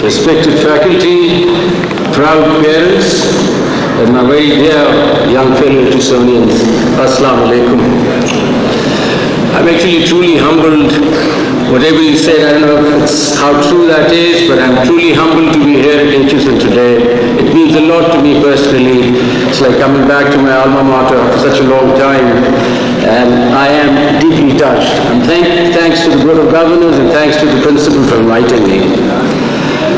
respected faculty, proud parents, and my very dear young fellow Aitchisonians, Assalamu alaikum. I'm actually truly humbled. Whatever you said, I don't know how true that is, but I'm truly humbled to be here at Aitchison today. It means a lot to me personally. It's like coming back to my alma mater for such a long time, and I am deeply touched. And thanks to the Board of Governors and thanks to the principal for inviting me.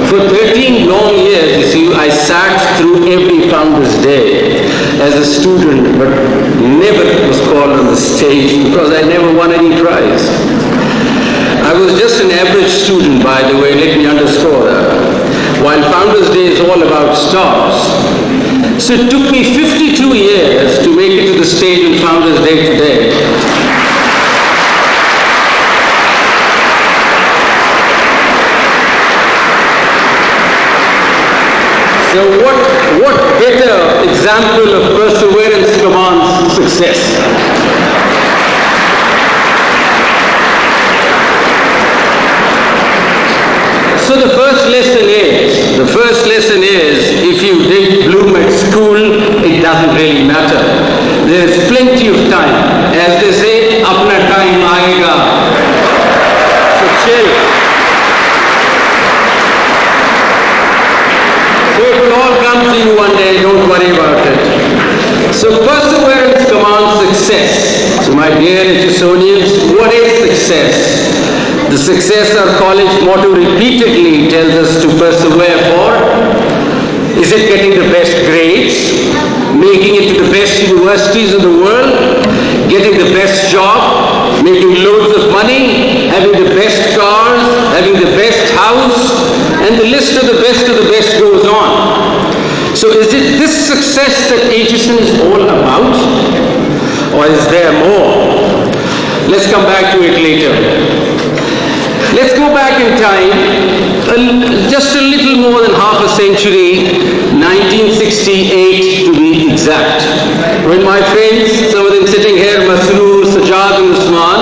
For 13 long years, you see, I sat through every Founders Day as a student, but never was called on the stage because I never won any prize. I was just an average student, by the way, let me underscore that. While Founders Day is all about stars. So it took me 52 years to make it to the stage on Founders Day today. So what better example of perseverance commands success? So the first lesson is, if you didn't bloom at school, it doesn't really matter. There is plenty of time. As they say, apna time aayega. So chill. So it will all come to you one day, don't worry about it. So perseverance commands success. So my dear Aitchisonians, what is success? The success our college motto repeatedly tells us to persevere for. Is it getting the best grades? Making it to the best universities in the world? Getting the best job? Making loads of money? Having the best cars? Having the best house? And the list of the best goes on. So is it this success that Aitchison is all about? Or is there more? Let's come back to it later. Let's go back in time, just a little more than half a century, 1968 to be exact. When my friends, some of them sitting here, Mansoor, Syed and Usman,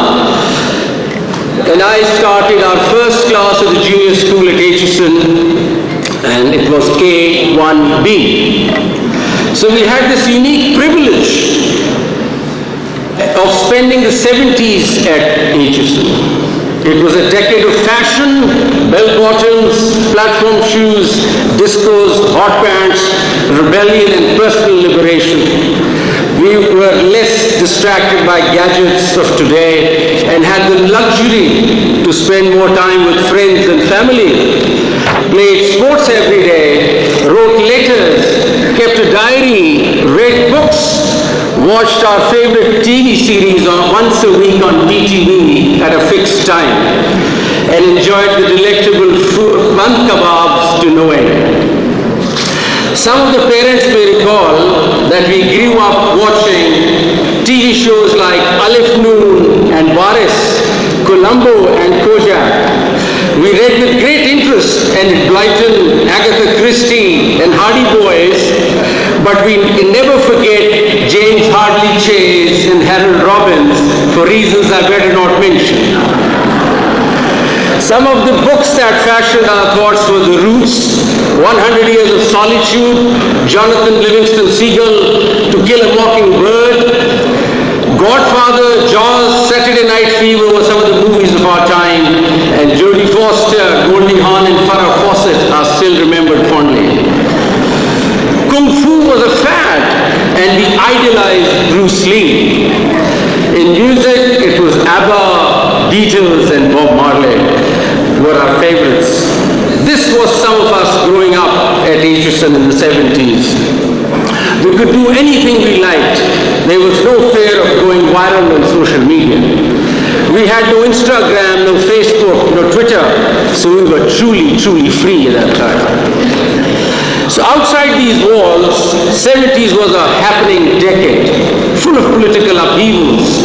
and I started our first class at the junior school at Aitchison, and it was K1B. So we had this unique privilege of spending the 70s at Aitchison. It was a decade of fashion, bell-bottoms, platform shoes, discos, hot pants, rebellion and personal liberation. We were less distracted by gadgets of today and had the luxury to spend more time with friends and family. Played sports every day, wrote letters, kept a diary, read books, watched our favorite TV series once a week on PTV at a fixed time, and enjoyed the delectable band kebabs to no end. Some of the parents may recall that we grew up watching TV shows like Alif Noon and Baris, Columbo and Kojak. We read with great interest Enid Blyton, Agatha Christie and Hardy Boys, but we never forget James Hardley Chase and Harold Robbins for reasons I better not mention. Some of the books that fashioned our thoughts were The Roots, 100 Years of Solitude, Jonathan Livingston Seagull, To Kill a Mockingbird, Godfather, Jaws, Saturday Night Fever were some of the movies of our time, and Jodie Foster, Goldie Hawn and Farrah Fawcett are still remembered fondly. Kung Fu was a fad, and we idolized Bruce Lee. In music, it was ABBA, Beatles, and Bob Marley were our favorites. This was some of us growing up at Aitchison in the 70s. We could do anything we liked. There was no fear of going viral on social media. We had no Instagram, no Facebook, no Twitter, so we were truly, truly free at that time. So outside these walls, 70s was a happening decade, full of political upheavals.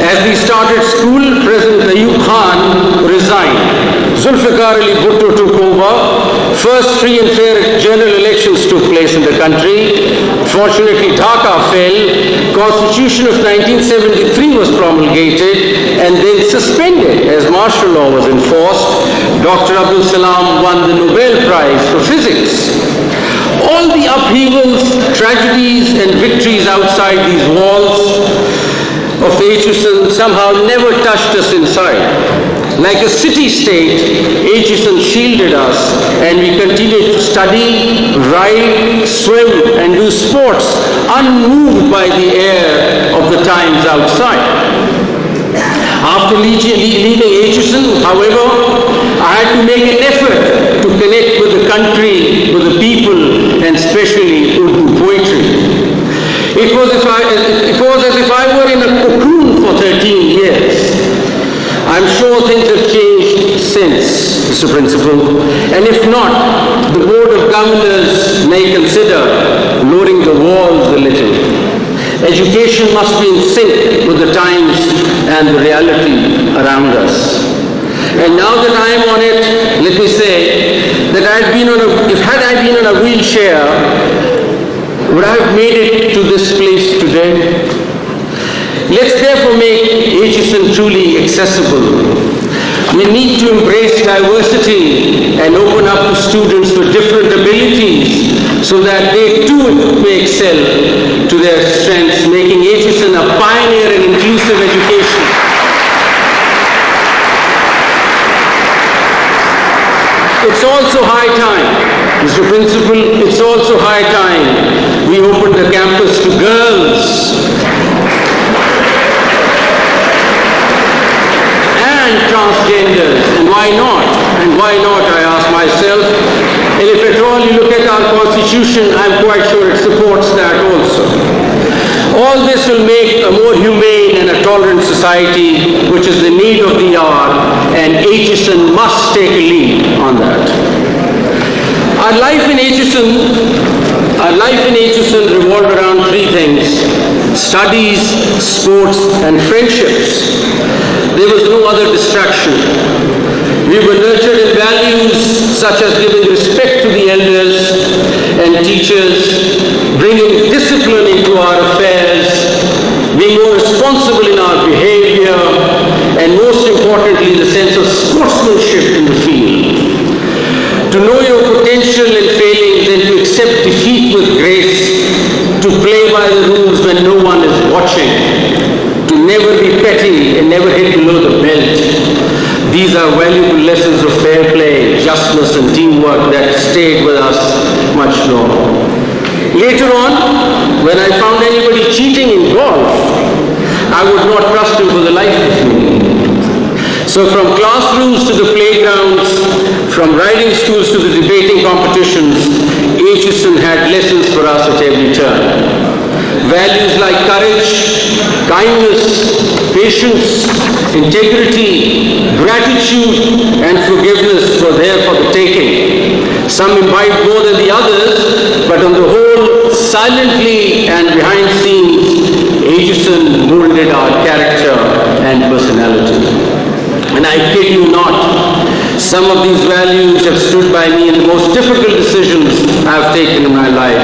As we started school, President Ayub Khan resigned. Zulfikar Ali Bhutto took over. First free and fair general elections took place in the country. Fortunately, Dhaka fell. Constitution of 1973 was promulgated and then suspended as martial law was enforced. Dr. Abdul Salam won the Nobel Prize for Physics. All the upheavals, tragedies and victories outside these walls of Aitchison somehow never touched us inside. Like a city-state, Aitchison shielded us and we continued to study, ride, swim and do sports unmoved by the air of the times outside. After leaving Aitchison, however, I had to make an effort to connect with the country, with the people and especially Urdu poetry. It was as if I were in a cocoon for 13 years. I'm sure things have changed since, Mr. Principal, and if not, the Board of Governors may consider lowering the walls a little. Education must be in sync with the times and the reality around us. And now that I am on it, let me say that had I been on a wheelchair, would I have made it to this place today? Let's therefore make Aitchison truly accessible. We need to embrace diversity and open up to students with different abilities so that they too may excel to their strengths, making Aitchison a pioneer in inclusive education. It's also high time, Mr. Principal, it's also high time we open the campus to girls and transgenders. And why not? And why not, I ask myself. And if at all you look at our Constitution, I'm quite sure it supports that also. All this will make a more humane and a tolerant society, which is the need of the hour, and Aitchison must take a lead on that. Our life in Aitchison revolved around three things: studies, sports, and friendships. There was no other distraction. We were nurtured in values such as giving respect to the elders and teachers, bringing discipline into our affairs, being more responsible in our behavior, and most importantly, the sense of sportsmanship in the field. To know your potential and failings and to accept defeat with grace, to play by the rules when no one is watching, to never be petty and never hit below the belt. These are valuable lessons of fair play, justness and teamwork that stayed with us much longer. Later on, when I found anybody cheating in golf, I would not trust him for the life of me. So from classrooms to the playgrounds, from riding schools to the debating competitions, Aitchison had lessons for us at every turn. Values like courage, kindness, patience, integrity, gratitude, and forgiveness were there for the taking. Some imbibed more than the others, but on the whole, silently and behind scenes, Aitchison molded our character and personality. And I kid you not, some of these values have stood by me in the most difficult decisions I've taken in my life.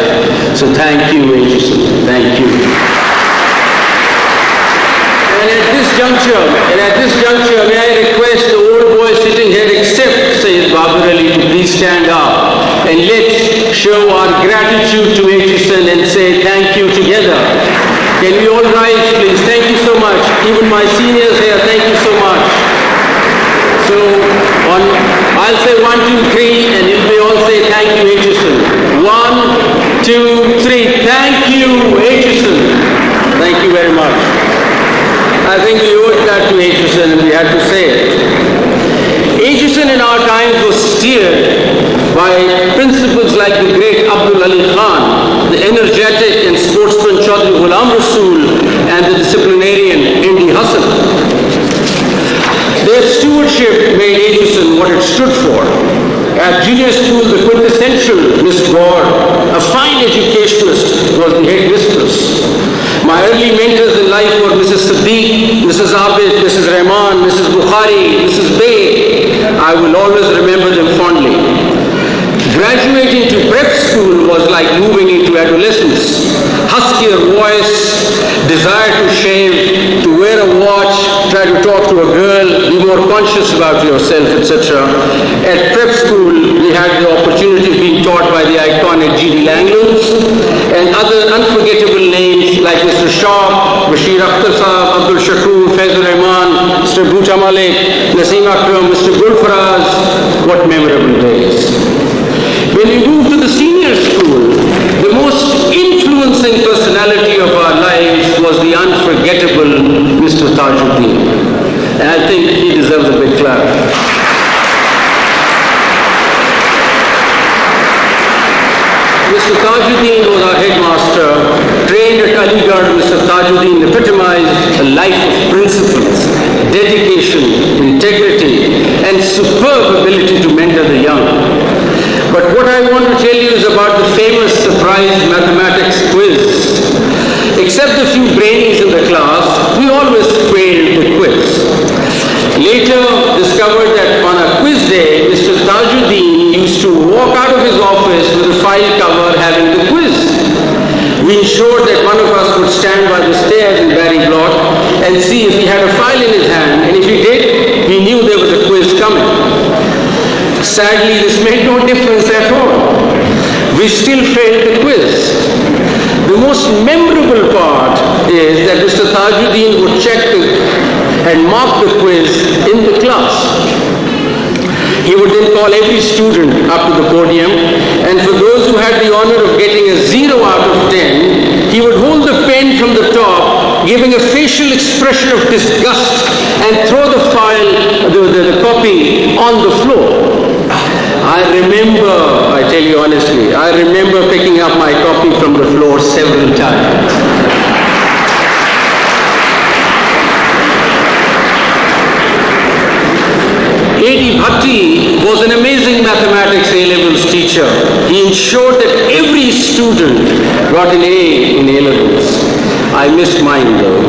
So thank you, Aitchison. Thank you. And at this juncture, may I request the old boy sitting here, except Syed Babar Ali, to please stand up and let's show our gratitude to Aitchison and say thank you together. Can we all rise, please? Thank you so much. Even my seniors here, thank you so much. So, I'll say 1, 2, 3, and if we all say thank you, Aitchison. 1, 2, 3. Thank you, Aitchison. Thank you very much. I think we owed that to Aitchison and we had to say it. Aitchison in our times was steered by principles like the great Abdul Ali Khan, the energetic and sportsman Chaudhry Ghulam Rasool, and the disciplinarian Indy Hassan. Their stewardship made Aitchison what it stood for. At junior school, the quintessential Miss Gaur, a fine educationist, was the headmistress. My early mentors in life were Mrs. Siddiq, Mrs. Abid, Mrs. Rahman, Mrs. Bukhari, Mrs. Bey. I will always remember them fondly. Graduating to prep school was like moving into adolescence. Huskier voice, try to talk to a girl, be more conscious about yourself, etc. At prep school, we had the opportunity of being taught by the iconic G.D. Langlands and other unforgettable names like Mr. Shah, Bashir Akhtar Sahab, Abdul Shakur, Faizur Rahman, Mr. Bhuta Malik, Naseem Akram, Mr. Gulfaraz. What memorable days. When we moved to the senior school, the most influencing personality of our lives was the unforgettable Mr. Tajuddin. And I think he deserves a big clap. Mr. Tajuddin was our headmaster. Trained at Aligarh, Mr. Tajuddin epitomized a life of principles, dedication, integrity, and superb ability to mentor the young. But what I want to tell you is about the famous surprise mathematics quiz. Except the few brainies in the class, we always failed the quiz. Later discovered that on a quiz day, Mr. Tajuddin used to walk out of his office with a file cover having the quiz. We ensured that one of us would stand by the stairs in Barry Block and see if he had a file in his hand, and if he did, we knew there was a quiz coming. Sadly, this made no difference at all. We still failed the quiz. The most memorable part is that Mr. Tajuddin would check and mark the quiz in the class. He would then call every student up to the podium, and for those who had the honor of getting a 0 out of 10, he would hold the pen from the top, giving a facial expression of disgust, and throw the file, the copy, on the floor. I remember, I tell you honestly, I remember picking up my copy from the floor several times. A.D. Bhatti was an amazing mathematics A-levels teacher. He ensured that every student got an A in A-levels. I missed mine though.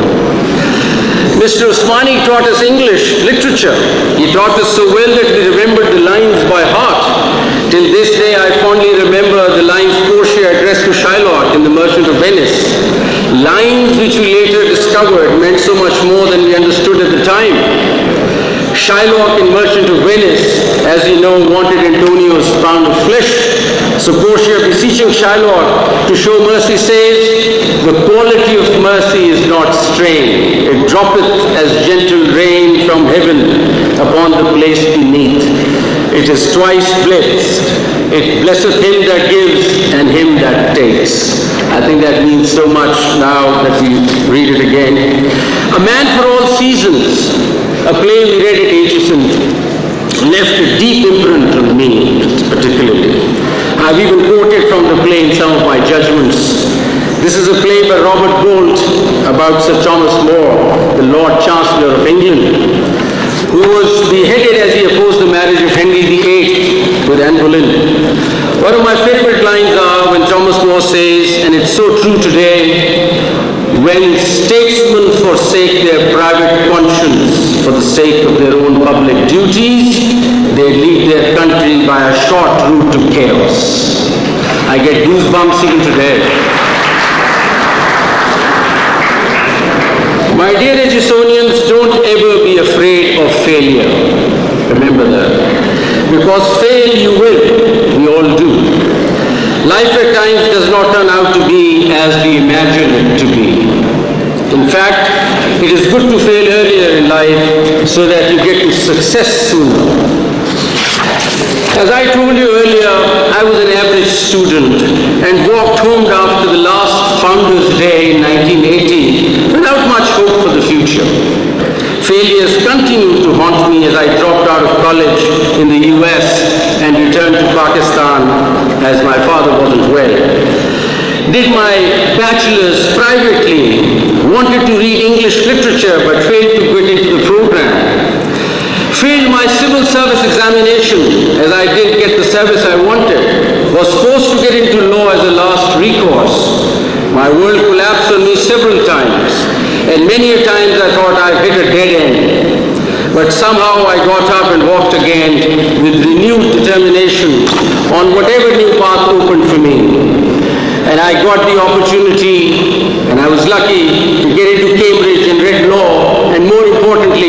Mr. Usmani taught us English literature. He taught us so well that we remembered the lines by heart. Till this day I fondly remember the lines Portia addressed to Shylock in The Merchant of Venice. Lines which we later discovered meant so much more than we understood at the time. Shylock in Merchant of Venice, as you know, wanted Antonio's pound of flesh. So Portia, beseeching Shylock to show mercy, says, "The quality of mercy is not strained. It droppeth as gentle rain from heaven upon the place beneath. It is twice blessed. It blesseth him that gives and him that takes." I think that means so much now that we read it again. A Man for All Seasons, a play we read at Aitchison, left a deep imprint on me particularly. I've even quoted from the play in some of my judgments. This is a play by Robert Bolt about Sir Thomas More, the Lord Chancellor of England, who was beheaded as he opposed the marriage of Henry VIII with Anne Boleyn. One of my favorite lines are when Thomas More says, and it's so true today, "When statesmen forsake their private conscience for the sake of their own public duties, they lead their country by a short route to chaos." I get goosebumps even today. My dear Aitchisonians, don't ever be afraid of failure. Remember that. Because fail you will. We all do. Life at times does not turn out to be as we imagine it to be. In fact, it is good to fail earlier in life so that you get to success sooner. As I told you earlier, I was an average student and walked home after the last Founders' Day in 1980 without much hope for the future. Failures continued to haunt me as I dropped out of college in the US and returned to Pakistan as my father wasn't well. Did my bachelor's privately, wanted to read English literature but failed to get into the program. Failed my civil service examination as I didn't get the service I wanted. Was forced to get into law as a last recourse. My world collapsed on me several times, and many a times I thought I've hit a dead end. But somehow I got up and walked again with renewed determination on whatever new path opened for me. And I got the opportunity, and I was lucky to get into Cambridge and read law, and more importantly,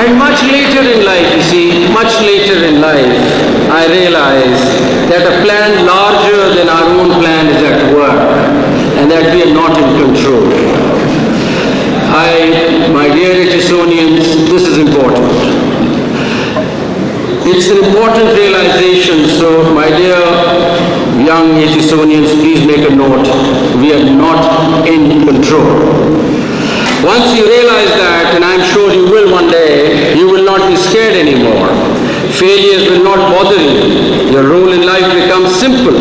And much later in life, you see, much later in life, I realized that a plan larger than our own plan is at work, and that we are not in control. My dear Aitchisonians, this is important. It's an important realization, so my dear young Aitchisonians, please make a note. We are not in control. Once you realize that, and I'm sure you will one day, you will not be scared anymore. Failures will not bother you. Your role in life becomes simple.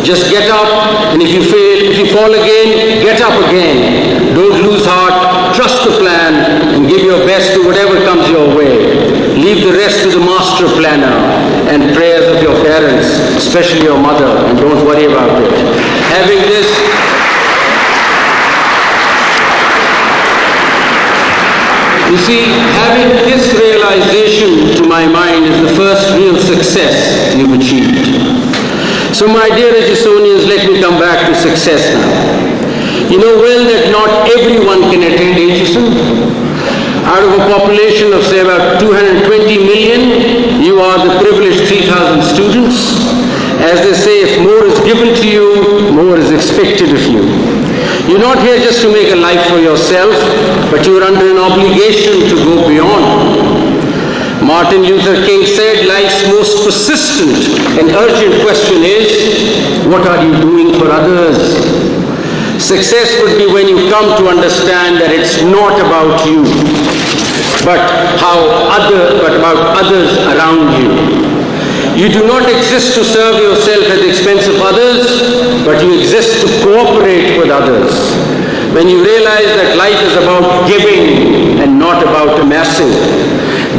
Just get up, and if you fail, if you fall again, get up again. Don't lose heart, trust the plan, and give your best to whatever comes your way. Leave the rest to the master planner and prayers of your parents, especially your mother, and don't worry about it. Having this, you see, having this realization to my mind is the first real success you've achieved. So my dear Aitchisonians, let me come back to success now. You know well that not everyone can attend Aitchison. Out of a population of say about 220 million, you are the privileged 3,000 students. As they say, if more is given to you, more is expected of you. You're not here just to make a life for yourself, but you're under an obligation to go beyond. Martin Luther King said, life's most persistent and urgent question is, what are you doing for others? Success would be when you come to understand that it's not about you, but about others around you. You do not exist to serve yourself at the expense of others, but you exist to cooperate with others. When you realize that life is about giving and not about amassing,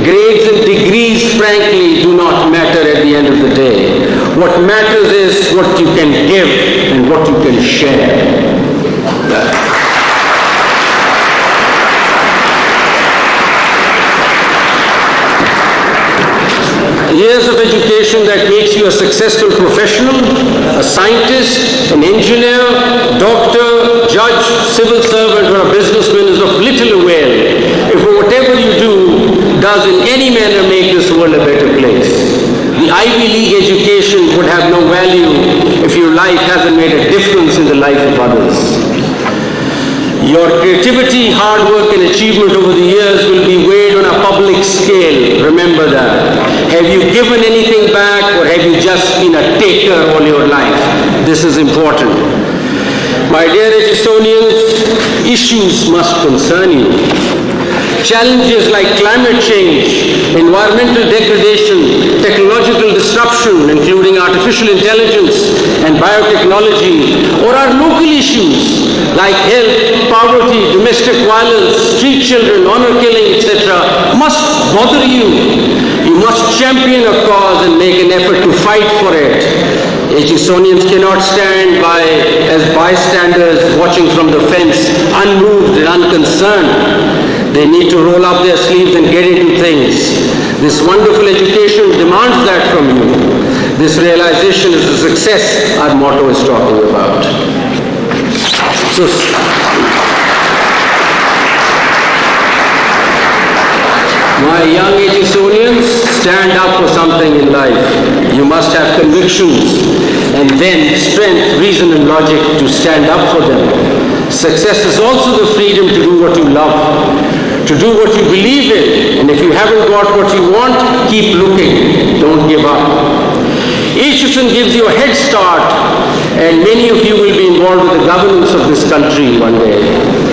grades and degrees, frankly, do not matter at the end of the day. What matters is what you can give and what you can share. Years of education that makes you a successful professional, a scientist, an engineer, doctor, judge, civil servant, or a businessman is of little avail if whatever you do does in any manner make this world a better place. The Ivy League education would have no value if your life hasn't made a difference in the life of others. Your creativity, hard work, and achievement over the years will be weighed on a public scale. Remember that. Have you given anything back, or have you just been a taker all your life? This is important. My dear Aitchisonians, issues must concern you. Challenges like climate change, environmental degradation, technological disruption, including artificial intelligence and biotechnology, or our local issues like health, poverty, domestic violence, street children, honor killing, etc., must bother you. You must champion a cause and make an effort to fight for it. Aitchisonians cannot stand by as bystanders watching from the fence, unmoved and unconcerned. They need to roll up their sleeves and get into things. This wonderful education demands that from you. This realization is the success our motto is talking about. So, my young Aitchisonians, stand up for something in life. You must have convictions and then strength, reason and logic to stand up for them. Success is also the freedom to do what you love, to do what you believe in, and if you haven't got what you want, keep looking, don't give up. Aitchison gives you a head start, and many of you will be involved with the governance of this country one day.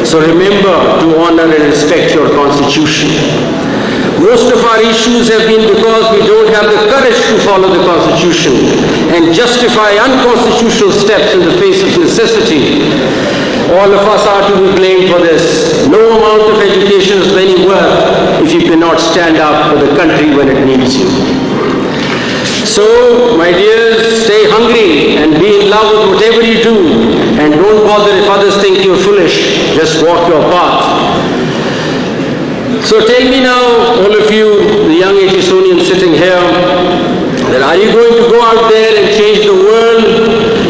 So remember to honor and respect your constitution. Most of our issues have been because we don't have the courage to follow the constitution and justify unconstitutional steps in the face of necessity. All of us are to be blamed for this. No amount of education is of any worth if you cannot stand up for the country when it needs you. So, my dears, stay hungry and be in love with whatever you do, and don't bother if others think you're foolish. Just walk your path. So tell me now, all of you, the young Aitchisonians sitting here, that are you going to go out there and change the world,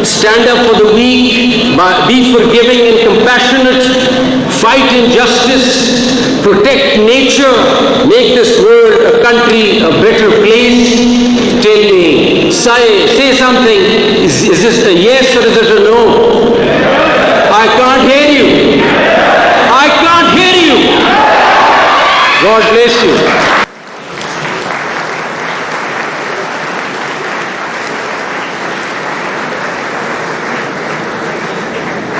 stand up for the weak, be forgiving and compassionate, fight injustice, protect nature, make this world a country a better place? Tell me, say something. Is this a yes or is it a no? I can't hear you. I can't hear you. God bless you.